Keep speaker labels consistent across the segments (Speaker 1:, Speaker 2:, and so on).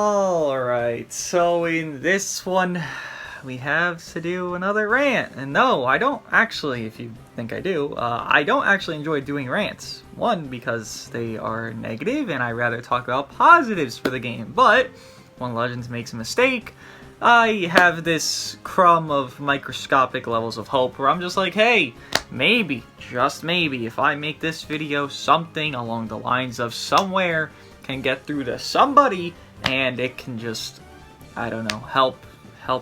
Speaker 1: Alright, so in this one, we have to do another rant. And no, I don't actually, if you think I do, I don't actually enjoy doing rants. One, because they are negative, and I rather talk about positives for the game. But when Legends makes a mistake, I have this crumb of microscopic levels of hope where I'm just like, hey, maybe, just maybe, if I make this video something along the lines of somewhere can get through to somebody, and it can just, I don't know, help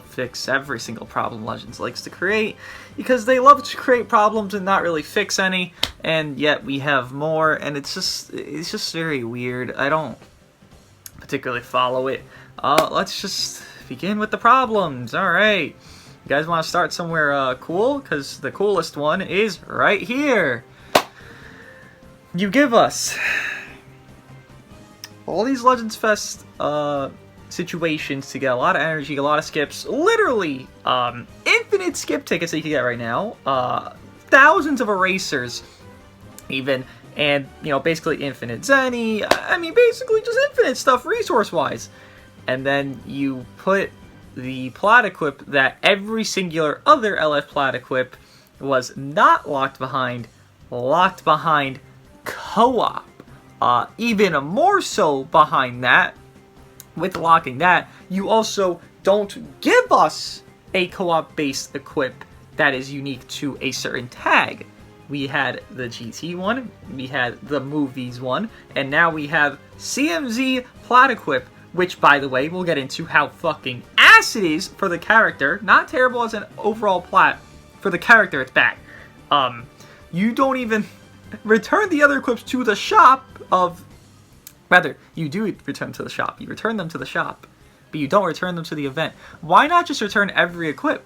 Speaker 1: fix every single problem Legends likes to create, because they love to create problems and not really fix any, and yet we have more, and it's just very weird. I don't particularly follow it. Let's just begin with the problems. Alright, you guys want to start somewhere cool? Because the coolest one is right here. You give us all these Legends Fest situations to get a lot of energy, a lot of skips, literally infinite skip tickets that you can get right now, thousands of erasers even, and you know, basically infinite Zenny. I mean, basically just infinite stuff resource wise. And then you put the plat equip that every singular other LF plat equip was not locked behind co-op. Even more so behind that, with locking that, you also don't give us a co-op based equip that is unique to a certain tag. We had the GT one, we had the movies one, and now we have CMZ plat equip, which, by the way, we'll get into how fucking ass it is for the character. Not terrible as an overall plat. For the character, it's bad. You don't even return the other equips to the shop of... Rather, you do return to the shop. You return them to the shop, but you don't return them to the event. Why not just return every equip?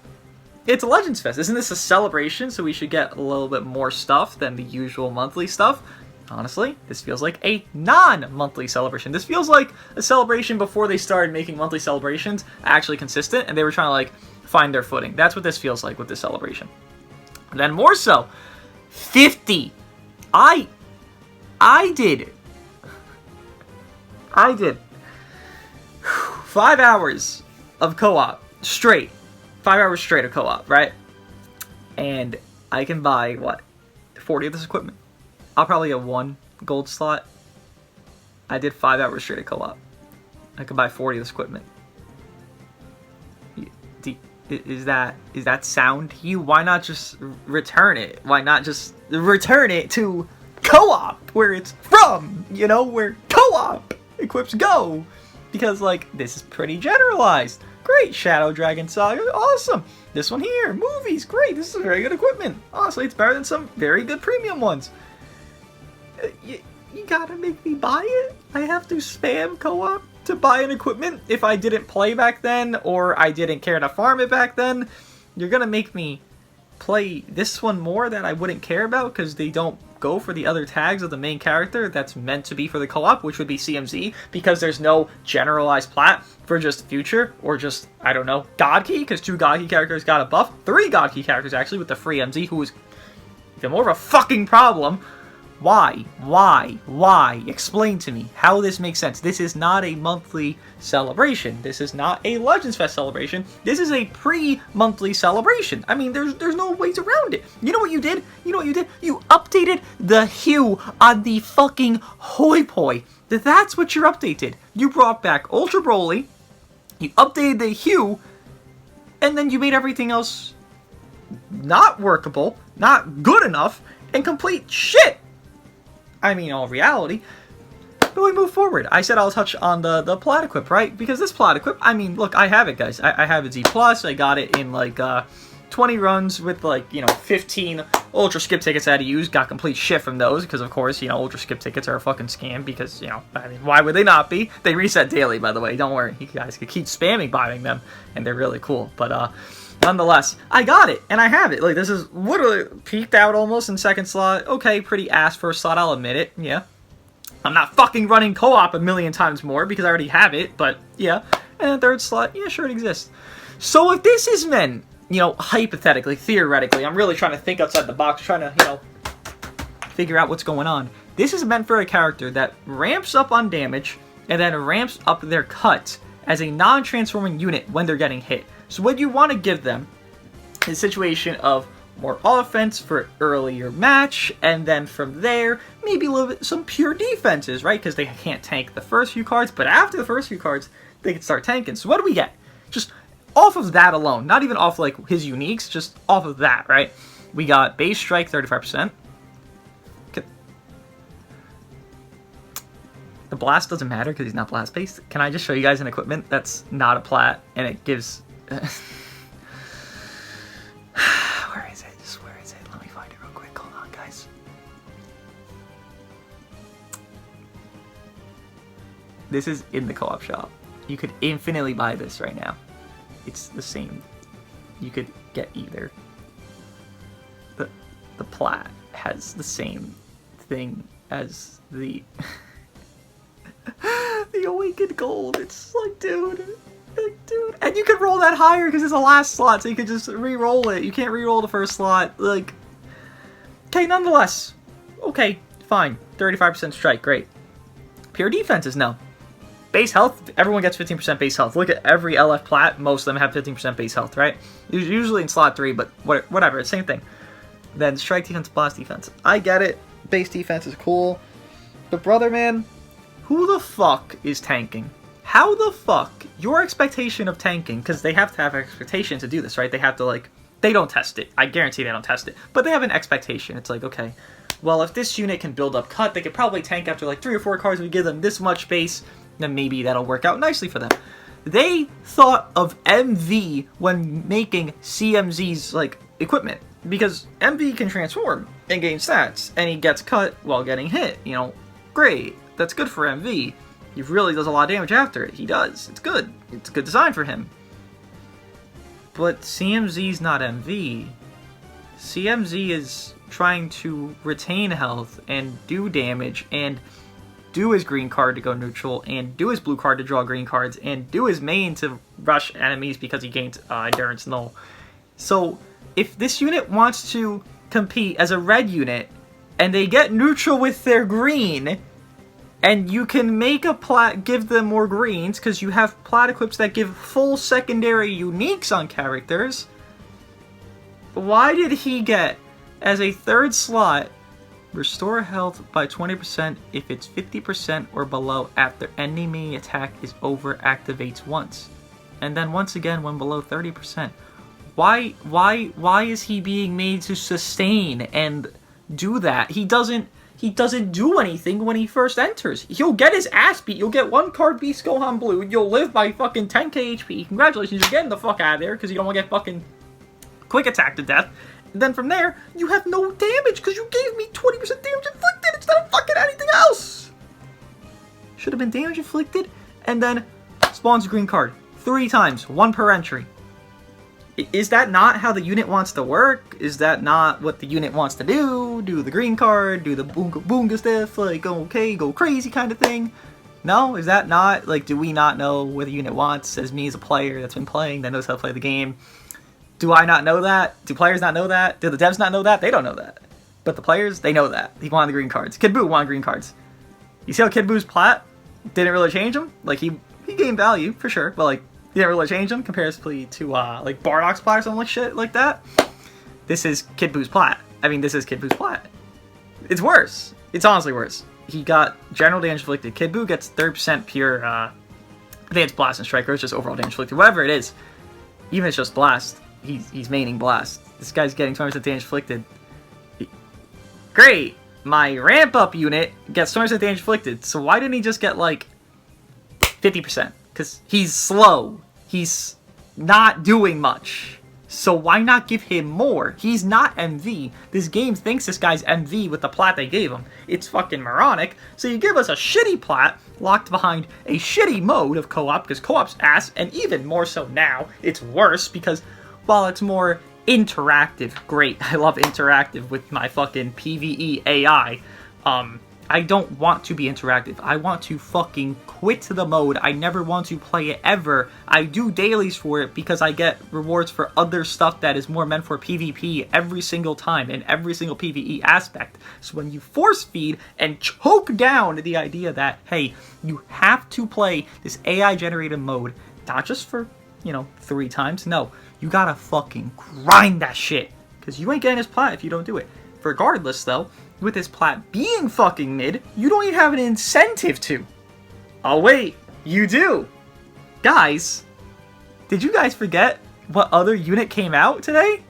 Speaker 1: It's a Legends Fest. Isn't this a celebration, so we should get a little bit more stuff than the usual monthly stuff? Honestly, this feels like a non-monthly celebration. This feels like a celebration before they started making monthly celebrations actually consistent, and they were trying to, like, find their footing. That's what this feels like with this celebration. And then more so, 50. I did 5 hours of co-op straight. 5 hours straight of co-op, right? And I can buy, what, 40 of this equipment? I'll probably get 1 gold slot. I did 5 hours straight of co-op. I could buy 40 of this equipment. Is that sound to you? Why not just return it? Why not just return it to co-op, where it's from? You know, where co-op equips go. Because, like, this is pretty generalized. Great, Shadow Dragon Saga, awesome. This one here, movies, great. This is very good equipment. Honestly, it's better than some very good premium ones. You gotta make me buy it? I have to spam co-op to buy an equipment if I didn't play back then, or I didn't care to farm it back then. You're gonna make me play this one more that I wouldn't care about because they don't go for the other tags of the main character that's meant to be for the co-op, which would be CMZ, because there's no generalized plat for just Future, or just, I don't know, God Key, because 2 God Key characters got a buff, 3 God Key characters actually, with the free MZ, who is even more of a fucking problem. Why? Explain to me how this makes sense. This is not a monthly celebration. This is not a Legends Fest celebration. This is a pre-monthly celebration. I mean, there's no ways around it. You know what you did? You updated the hue on the fucking Hoi Poi. That's what you're updated. You brought back Ultra Broly, you updated the hue, and then you made everything else not workable, not good enough, and complete shit. I mean, all reality. But we move forward. I said I'll touch on the plat equip, right? Because this plat equip, I mean, look, I have it, guys. I have it Z+. I got it in, like, 20 runs with, like, you know, 15 Ultra Skip tickets I had to use. Got complete shit from those, because, of course, you know, Ultra Skip tickets are a fucking scam, because, you know, I mean, why would they not be? They reset daily, by the way. Don't worry. You guys can keep spamming buying them, and they're really cool. But, nonetheless, I got it, and I have it. Like, this is literally peaked out almost in second slot. Okay, pretty ass first slot, I'll admit it, yeah. I'm not fucking running co-op a million times more, because I already have it, but, yeah. And then third slot, yeah, sure, it exists. So if this is meant, you know, hypothetically, theoretically, I'm really trying to think outside the box, trying to, you know, figure out what's going on. This is meant for a character that ramps up on damage and then ramps up their cut as a non-transforming unit when they're getting hit. So what you want to give them is a situation of more offense for earlier match, and then from there, maybe a little bit some pure defenses, right? Because they can't tank the first few cards, but after the first few cards, they can start tanking. So what do we get? Just off of that alone, not even off like his uniques, just off of that, right? We got base strike 35%. The blast doesn't matter because he's not blast based. Can I just show you guys an equipment that's not a plat and it gives... Where is it? Just where is it? Let me find it real quick. Hold on, guys. This is in the co-op shop. You could infinitely buy this right now. It's the same. You could get either. The plat has the same thing as the the awakened gold. It's like, dude, and you can roll that higher because it's a last slot, so you can just re-roll it. You can't re-roll the first slot. Like, okay, nonetheless, okay, fine, 35% strike, great. Pure defenses, no. Base health, everyone gets 15% base health. Look at every LF plat, most of them have 15% base health, right? Usually in slot 3, but whatever, same thing. Then strike defense, blast defense. I get it, base defense is cool, but brother, man, who the fuck is tanking? How the fuck, your expectation of tanking, because they have to have an expectation to do this, right? They have to, like, they don't test it. I guarantee they don't test it. But they have an expectation. It's like, okay, well, if this unit can build up cut, they could probably tank after, like, 3 or 4 cards. We give them this much base, then maybe that'll work out nicely for them. They thought of MV when making CMZ's, like, equipment. Because MV can transform and gain stats, and he gets cut while getting hit. You know, great. That's good for MV. He really does a lot of damage after it. He does. It's good. It's a good design for him. But CMZ's not MV. CMZ is trying to retain health and do damage and do his green card to go neutral and do his blue card to draw green cards and do his main to rush enemies because he gains endurance null. So if this unit wants to compete as a red unit and they get neutral with their green, and you can make a plat give them more greens because you have plat equips that give full secondary uniques on characters, why did he get, as a third slot, restore health by 20% if it's 50% or below after enemy attack is over activates once, and then once again when below 30%? Why is he being made to sustain and do that? He doesn't do anything when he first enters. He'll get his ass beat. You'll get 1 card Beast Gohan Blue. You'll live by fucking 10k HP. Congratulations, you're getting the fuck out of there because you don't want to get fucking quick attack to death. And then from there, you have no damage because you gave me 20% damage inflicted instead of fucking anything else. Should have been damage inflicted. And then spawns a green card 3 times, 1 per entry. Is that not how the unit wants to work? Is that not what the unit wants to do? Do the green card, do the boonga boonga stuff, like, okay, go crazy kind of thing? No? Is that not, like, do we not know what the unit wants as me as a player that's been playing, that knows how to play the game? Do I not know that? Do players not know that? Do the devs not know that? They don't know that. But the players, they know that. He wanted the green cards. Kid Buu wanted green cards. You see how Kid Buu's plat didn't really change him? Like, he gained value, for sure, but, like, he didn't really change them comparatively to, like, Bardock's plat or something like shit like that. This is Kid Buu's plat. I mean, this is Kid Buu's plat. It's worse. It's honestly worse. He got general damage inflicted. Kid Buu gets 30% pure, I think it's blast and strike, or it's just overall damage inflicted. Whatever it is, even if it's just blast, he's maining blast. This guy's getting 20% damage inflicted. Great! My ramp-up unit gets 20% damage inflicted, so why didn't he just get, like, 50%? Because he's slow. He's not doing much. So why not give him more? He's not MV. This game thinks this guy's MV with the plat they gave him. It's fucking moronic. So you give us a shitty plat locked behind a shitty mode of co-op, because co-op's ass, and even more so now, it's worse because while it's more interactive, great, I love interactive with my fucking PvE AI, I don't want to be interactive. I want to fucking quit the mode. I never want to play it ever. I do dailies for it because I get rewards for other stuff that is more meant for PvP every single time in every single PvE aspect. So when you force feed and choke down the idea that, hey, you have to play this AI generated mode, not just for, 3 times. No, you gotta fucking grind that shit. Because you ain't getting his plat if you don't do it. Regardless, though, with his plat being fucking mid, you don't even have an incentive to. Oh wait, you do. Guys, did you guys forget what other unit came out today?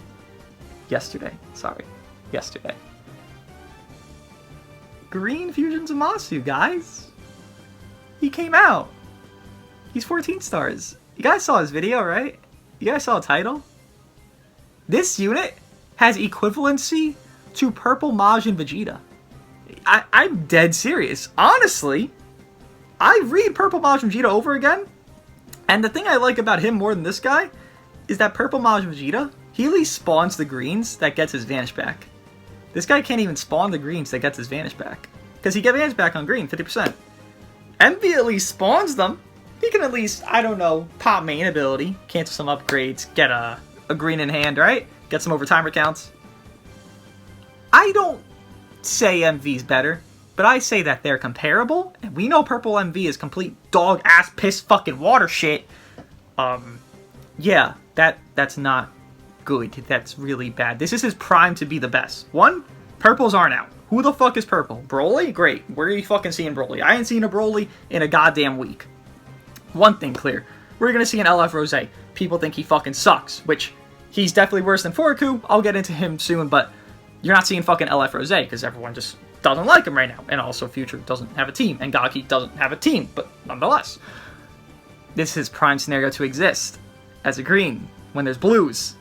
Speaker 1: Yesterday, sorry. Yesterday. Green Fusion Zamasu, guys. He came out. He's 14 stars. You guys saw his video, right? You guys saw the title? This unit has equivalency to Purple Majin Vegeta. I'm dead serious. Honestly, I read Purple Majin Vegeta over again, and the thing I like about him more than this guy is that Purple Majin Vegeta, he at least spawns the greens that gets his vanish back. This guy can't even spawn the greens that gets his vanish back. Because he gets vanish back on green, 50%. Envy at least spawns them. He can at least, I don't know, pop main ability, cancel some upgrades, get a green in hand, right? Get some overtimer counts. I don't say MV's better, but I say that they're comparable, and we know Purple MV is complete dog ass piss fucking water shit. Yeah, that's not good. That's really bad. This is his prime to be the best. One, Purples aren't out. Who the fuck is Purple? Broly? Great. Where are you fucking seeing Broly? I ain't seen a Broly in a goddamn week. One thing clear. We're gonna see an LF Rose. People think he fucking sucks, which he's definitely worse than Forku. I'll get into him soon, but you're not seeing fucking LF Rose because everyone just doesn't like him right now. And also Future doesn't have a team, and Gaki doesn't have a team, but nonetheless. This is his prime scenario to exist as a green when there's blues.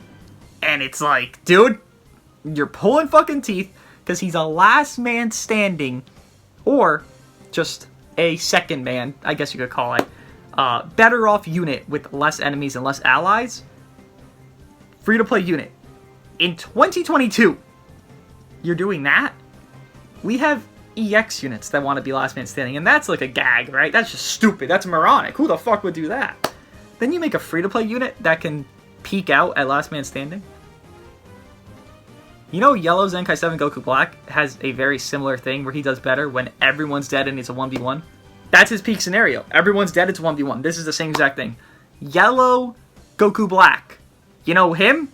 Speaker 1: And it's like, dude, you're pulling fucking teeth because he's a last man standing or just a second man, I guess you could call it, better off unit with less enemies and less allies. Free-to-play unit. In 2022, you're doing that? We have EX units that want to be last man standing, and that's like a gag, right? That's just stupid. That's moronic. Who the fuck would do that? Then you make a free-to-play unit that can peek out at last man standing. You know, Yellow Zenkai 7 Goku Black has a very similar thing where he does better when everyone's dead and it's a 1v1. That's his peak scenario. Everyone's dead, it's 1v1. This is the same exact thing. Yellow Goku Black. You know him?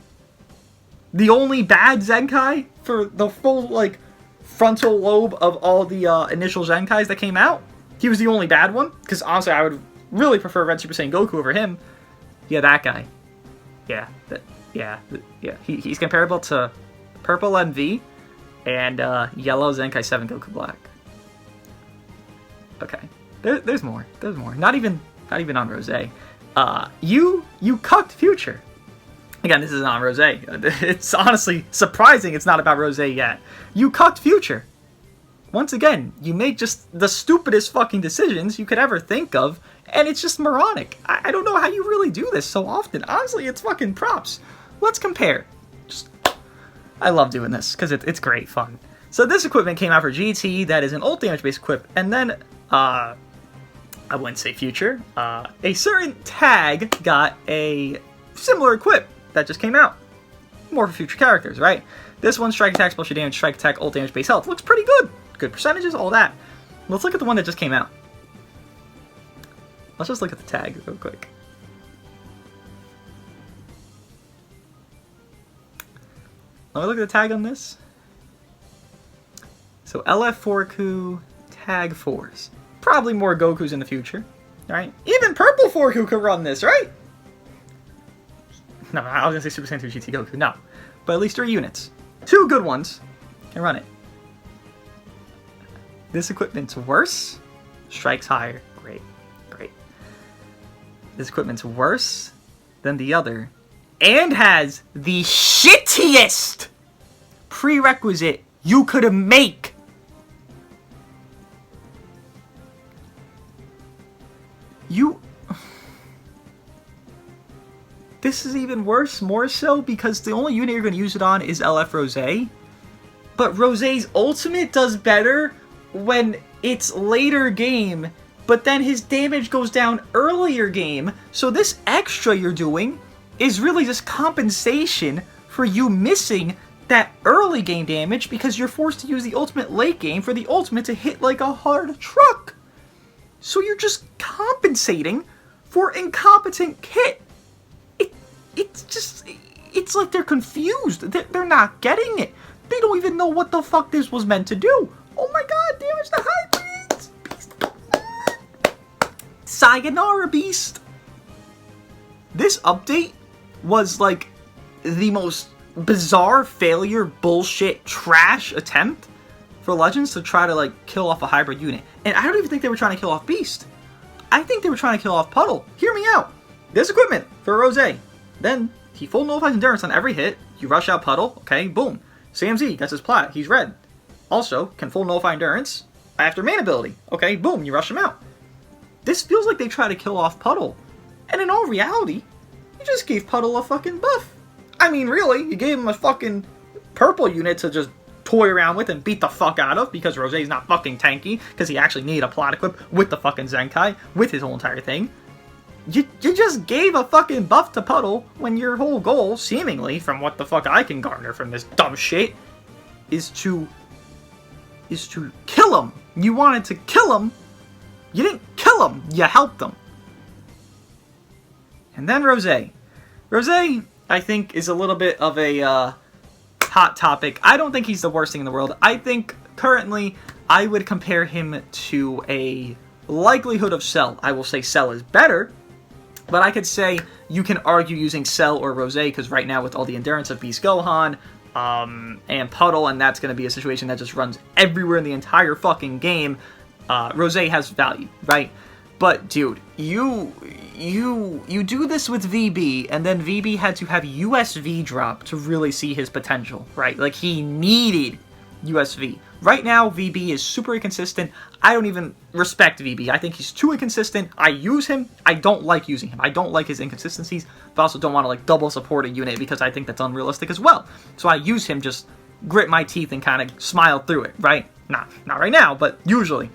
Speaker 1: The only bad Zenkai for the full, like, frontal lobe of all the initial Zenkais that came out. He was the only bad one. Because, honestly, I would really prefer Red Super Saiyan Goku over him. Yeah, that guy. Yeah. He's comparable to Purple MV and Yellow Zenkai 7 Goku Black. Okay. There's more. There's more. Not even on Rose. You cucked Future. Again, this is not Rose. It's honestly surprising it's not about Rose yet. You cucked Future. Once again, you make just the stupidest fucking decisions you could ever think of, and it's just moronic. I don't know how you really do this so often. Honestly, it's fucking props. Let's compare. I love doing this, because it's great fun. So this equipment came out for GT, that is an ult damage based equip, and then, I wouldn't say Future, a certain tag got a similar equip that just came out. More for Future characters, right? This one, strike attack, special damage, strike attack, ult damage, base health. Looks pretty good. Good percentages, all that. Let's look at the one that just came out. Let's just look at the tag real quick. Let me look at the tag on this. So LF Forku tag 4s. Probably more Gokus in the future, right? Even Purple Forku could run this, right? No, I was gonna say Super Saiyan 2 GT Goku, no. But at least 3 units. 2 good ones can run it. This equipment's worse, strikes higher. Great. This equipment's worse than the other, and has the shittiest prerequisite you could make. This is even worse, more so, because the only unit you're going to use it on is LF Rose. But Rose's ultimate does better when it's later game, but then his damage goes down earlier game. So this extra you're doing is really just compensation for you missing that early game damage because you're forced to use the ultimate late game for the ultimate to hit like a hard truck. So you're just compensating for incompetent Kit. It's like they're confused. They're not getting it. They don't even know what the fuck this was meant to do. Oh my god, damage the hybrids! Beast. Sayonara, Beast. This update was like the most bizarre failure, bullshit, trash attempt for Legends to try to like kill off a hybrid unit. And I don't even think they were trying to kill off Beast. I think they were trying to kill off Puddle. Hear me out. There's equipment for Rose. Then he full nullifies endurance on every hit. You rush out Puddle. Okay, boom. CMZ gets his plat. He's red. Also, can full nullify endurance after main ability. Okay, boom. You rush him out. This feels like they try to kill off Puddle. And in all reality, you just gave Puddle a fucking buff. I mean, really, you gave him a fucking purple unit to just toy around with and beat the fuck out of because Rosé's not fucking tanky because he actually needed a plot equip with the fucking Zenkai, with his whole entire thing. You just gave a fucking buff to Puddle when your whole goal, seemingly, from what the fuck I can garner from this dumb shit, is to kill him. You wanted to kill him. You didn't kill him. You helped him. And then Rosé. Rosé, I think, is a little bit of a hot topic. I don't think he's the worst thing in the world. I think currently I would compare him to a likelihood of Cell. I will say Cell is better, but I could say you can argue using Cell or Rosé because right now with all the endurance of Beast Gohan and Puddle, and that's going to be a situation that just runs everywhere in the entire fucking game, Rosé has value, right? But dude, you do this with VB, and then VB had to have USV drop to really see his potential, right? Like, he needed USV. Right now, VB is super inconsistent. I don't even respect VB. I think he's too inconsistent. I use him. I don't like using him. I don't like his inconsistencies, but I also don't want to, like, double support a unit because I think that's unrealistic as well. So I use him, just grit my teeth and kind of smile through it, right? Not right now, but usually.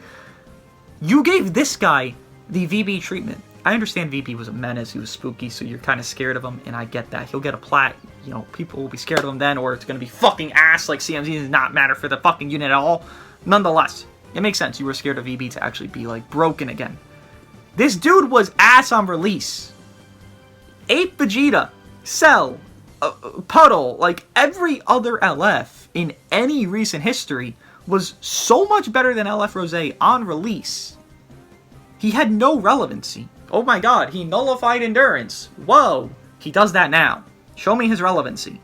Speaker 1: You gave this guy the VB treatment. I understand VB was a menace, he was spooky, so you're kind of scared of him, and I get that. He'll get a plat, you know, people will be scared of him then, or it's going to be fucking ass, like CMZ does not matter for the fucking unit at all. Nonetheless, it makes sense. You were scared of VB to actually be, like, broken again. This dude was ass on release. Ape Vegeta, Cell, Puddle, like, every other LF in any recent history was so much better than LF Rosé on release. He had no relevancy. Oh my god, he nullified endurance. Whoa, he does that now. Show me his relevancy.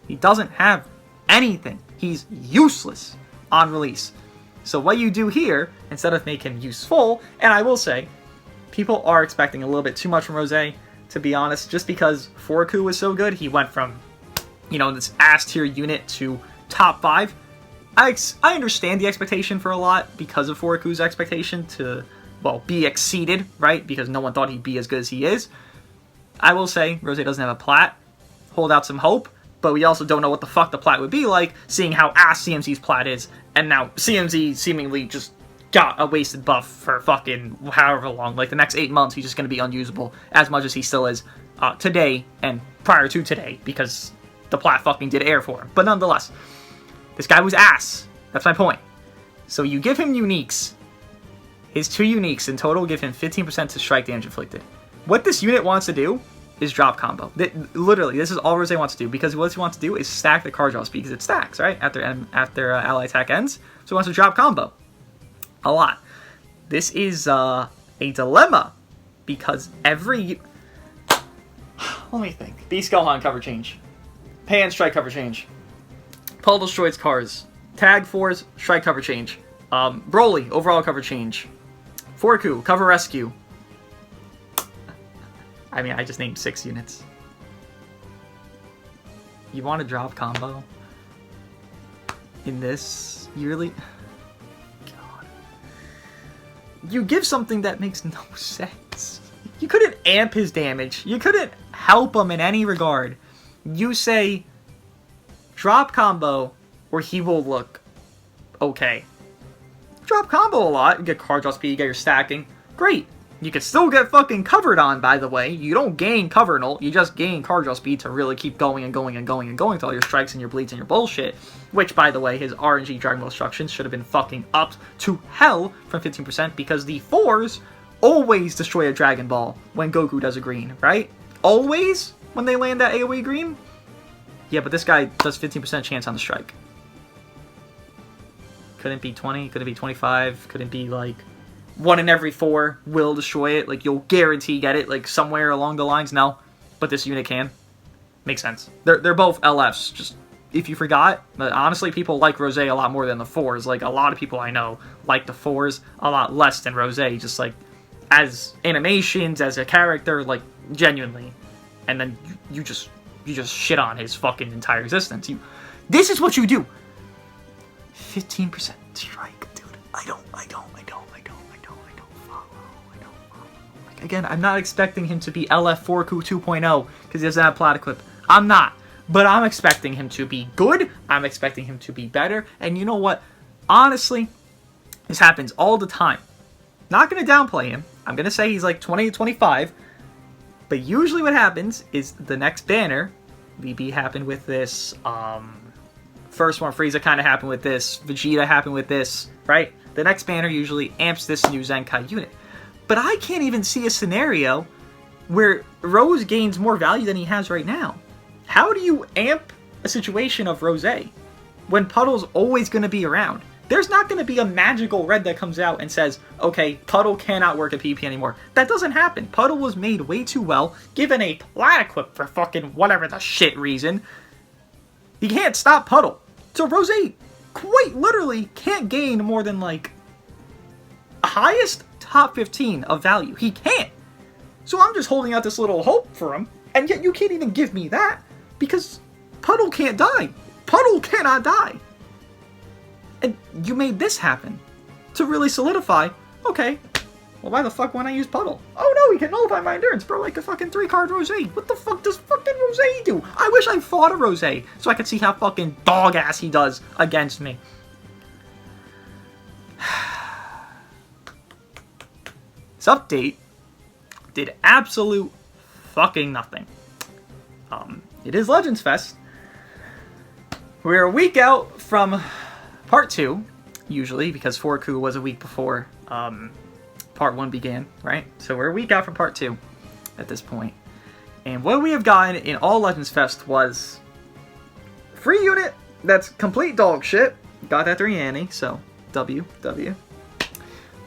Speaker 1: He doesn't have anything. He's useless on release. So what you do here, instead of make him useful, and I will say, people are expecting a little bit too much from Rosé, to be honest, just because Forku was so good, he went from, you know, this ass tier unit to top 5. I understand the expectation for a lot because of Forku's expectation to, well, be exceeded, right? Because no one thought he'd be as good as he is. I will say, Rosé doesn't have a plat. Hold out some hope, but we also don't know what the fuck the plat would be like, seeing how ass CMZ's plat is, and now CMZ seemingly just got a wasted buff for fucking however long. Like, the next 8 months, he's just going to be unusable, as much as he still is today and prior to today, because the plat fucking did air for him. But nonetheless, this guy was ass. That's my point. So you give him uniques. His 2 uniques in total give him 15% to strike damage inflicted. What this unit wants to do is drop combo. Literally, this is all Rosé wants to do, because what he wants to do is stack the card draw speed, because it stacks, right? After ally attack ends. So he wants to drop combo. A lot. This is a dilemma, because every... Let me think. Beast Gohan cover change. Pan strike cover change. Pull destroys cars. Tag 4's strike cover change. Broly, overall cover change. Forku, cover rescue. I mean, I just named 6 units. You want to drop combo in this yearly? God. You give something that makes no sense. You couldn't amp his damage. You couldn't help him in any regard. You say, drop combo, or he will look okay. drop combo a lot. You get card draw speed, you get your stacking. Great. You can still get fucking covered on, by the way. You don't gain cover null, you just gain card draw speed to really keep going and going and going and going with all your strikes and your bleeds and your bullshit. Which, by the way, his RNG Dragon Ball instructions should have been fucking upped to hell from 15% because the 4s always destroy a Dragon Ball when Goku does a green, right? Always when they land that AoE green? Yeah, but this guy does 15% chance on the strike. Couldn't be 20, couldn't be 25, couldn't be like 1 in every 4 will destroy it. Like, you'll guarantee get it, like, somewhere along the lines. No, but this unit can. Makes sense. They're both LFs, just if you forgot. But honestly, people like Rose a lot more than the 4s. Like, a lot of people I know like the 4s a lot less than Rose, just like as animations, as a character, like, genuinely. And then you just shit on his fucking entire existence. This is what you do. 15% strike, dude. I don't follow. Like, again, I'm not expecting him to be LF4Ku 2.0 because he doesn't have Plat equip. I'm not. But I'm expecting him to be good. I'm expecting him to be better. And you know what? Honestly, this happens all the time. Not going to downplay him. I'm going to say he's like 20 to 25. But usually what happens is the next banner, VB happened with this, first one, Frieza kind of happened with this, Vegeta happened with this, right? The next banner usually amps this new Zenkai unit. But I can't even see a scenario where Rose gains more value than he has right now. How do you amp a situation of Rose when Puddle's always going to be around? There's not going to be a magical red that comes out and says, okay, Puddle cannot work at PvP anymore. That doesn't happen. Puddle was made way too well, given a Plat equip for fucking whatever the shit reason. You can't stop Puddle. So Rose quite literally can't gain more than, like, highest top 15 of value. He can't. So I'm just holding out this little hope for him, and yet you can't even give me that, because Puddle can't die. Puddle cannot die. And you made this happen to really solidify, okay, well, why the fuck wouldn't I use Puddle? Oh no, he can nullify my endurance, bro, like a fucking 3-card Rose. What the fuck does fucking Rose do? I wish I fought a Rose so I could see how fucking dog-ass he does against me. This update did absolute fucking nothing. It is Legends Fest. We're a week out from Part 2, usually, because 4Ku was a week before Part 1 began, right? So we're a week out from Part 2 at this point. And what we have gotten in all Legends Fest was free unit that's complete dog shit. Got that during Annie, so W.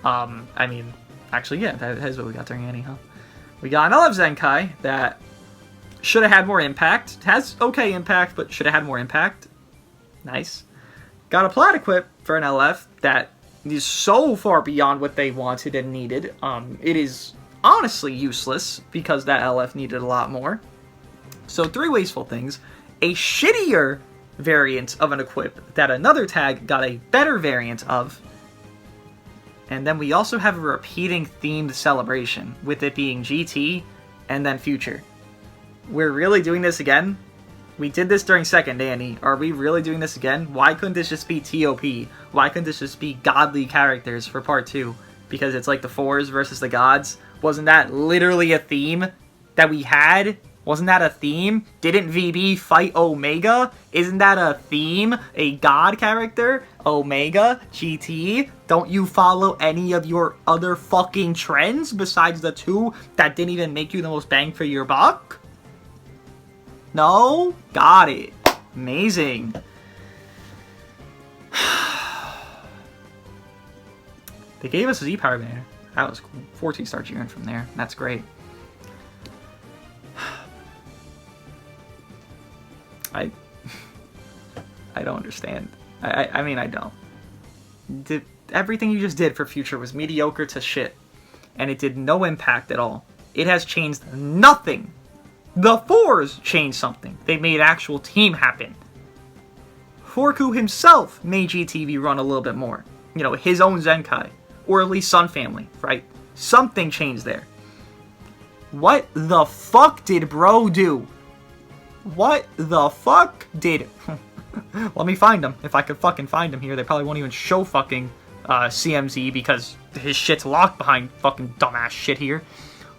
Speaker 1: I mean, actually, yeah, that is what we got during Annie, huh? We got an LF Zenkai that should have had more impact. Has okay impact, but should have had more impact. Nice. Got a Plat equip for an LF that is so far beyond what they wanted and needed. It is honestly useless because that LF needed a lot more. So 3 wasteful things. A shittier variant of an equip that another tag got a better variant of. And then we also have a repeating themed celebration, with it being GT and then Future. We're really doing this again? We did this during Second Annie. Are we really doing this again? Why couldn't this just be TOP? Why couldn't this just be godly characters for Part 2? Because it's like the 4s versus the gods? Wasn't that literally a theme that we had? Wasn't that a theme? Didn't VB fight Omega? Isn't that a theme? A god character? Omega? GT? Don't you follow any of your other fucking trends besides the 2 that didn't even make you the most bang for your buck? No? Got it. Amazing. They gave us a Z-Power banner. That was cool. 14-star Jiren from there. That's great. I don't understand. I mean, I don't. Everything you just did for Future was mediocre to shit. And it did no impact at all. It has changed nothing. The 4s changed something. They made actual team happen. 4Ku himself made GTV run a little bit more. You know, his own Zenkai. Or at least Sun Family, right? Something changed there. What the fuck did bro do? What the fuck did... Let me find him. If I could fucking find him here, they probably won't even show fucking CMZ because his shit's locked behind fucking dumbass shit here.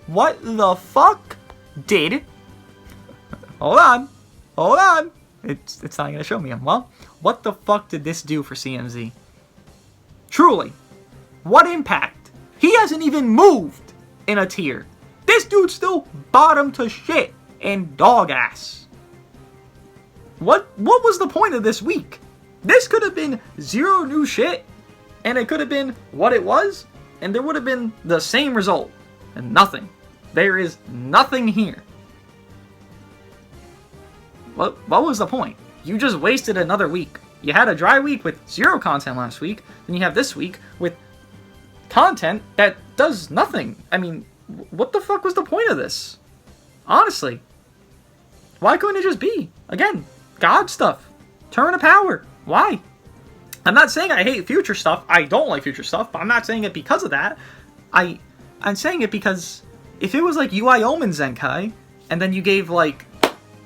Speaker 1: What the fuck did... Hold on. It's not going to show me him. Well, what the fuck did this do for CMZ? Truly, what impact? He hasn't even moved in a tier. This dude's still bottom to shit and dog ass. What was the point of this week? This could have been zero new shit, and it could have been what it was, and there would have been the same result. And nothing. There is nothing here. What was the point? You just wasted another week. You had a dry week with zero content last week, then you have this week with content that does nothing. I mean, what the fuck was the point of this? Honestly. Why couldn't it just be, again, God stuff? Turn of power. Why? I'm not saying I hate future stuff. I don't like future stuff, but I'm not saying it because of that. I'm saying it because if it was like UI Omen Zenkai, and then you gave like,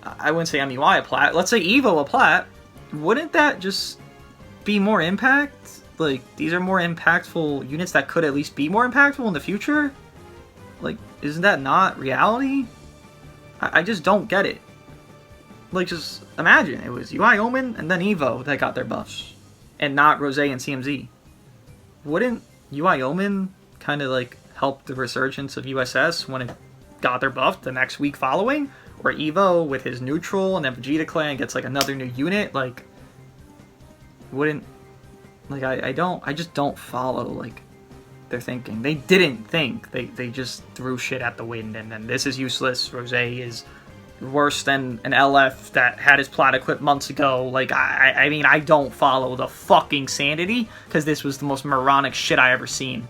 Speaker 1: I wouldn't say MUI a plat, let's say Evo a plat, wouldn't that just be more impact? Like, these are more impactful units that could at least be more impactful in the future? Like, isn't that not reality? I just don't get it. Like, just imagine, it was UI Omen and then Evo that got their buffs, and not Rose and CMZ. Wouldn't UI Omen kind of like help the resurgence of USS when it got their buff the next week following? Or Evo with his neutral, and then Vegeta Clan gets like another new unit? Like, wouldn't, like, I just don't follow like their thinking. They didn't think. They just threw shit at the wind, and then this is useless. Rose is worse than an LF that had his plat equipped months ago. Like, I mean, I don't follow the fucking sanity, because this was the most moronic shit I ever seen.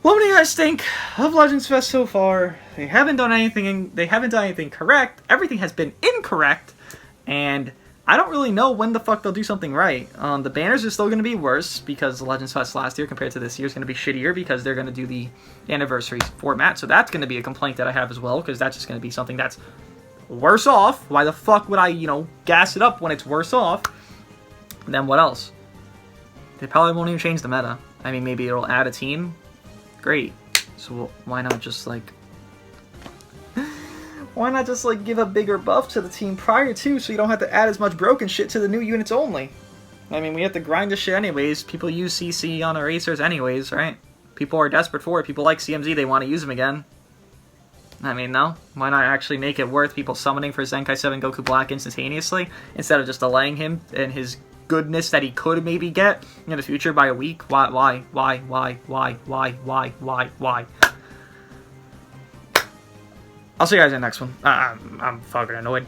Speaker 1: What do you guys think of Legends Fest so far? They haven't done anything correct. Everything has been incorrect, and I don't really know when the fuck they'll do something right. The banners are still going to be worse because the Legends Fest last year compared to this year is going to be shittier because they're going to do the anniversary format. So that's going to be a complaint that I have as well, because that's just going to be something that's worse off. Why the fuck would I, gas it up when it's worse off? And then what else? They probably won't even change the meta. I mean, maybe it'll add a team. Great. So why not just like give a bigger buff to the team prior to, so you don't have to add as much broken shit to the new units only? I mean, we have to grind this shit anyways. People use CC on erasers anyways, right? People are desperate for it. People like CMZ, they want to use them again. I mean, no. Why not actually make it worth people summoning for Zenkai 7 Goku Black instantaneously instead of just delaying him and his goodness that he could maybe get in the future by a week? Why? I'll see you guys in the next one. I'm fucking annoyed.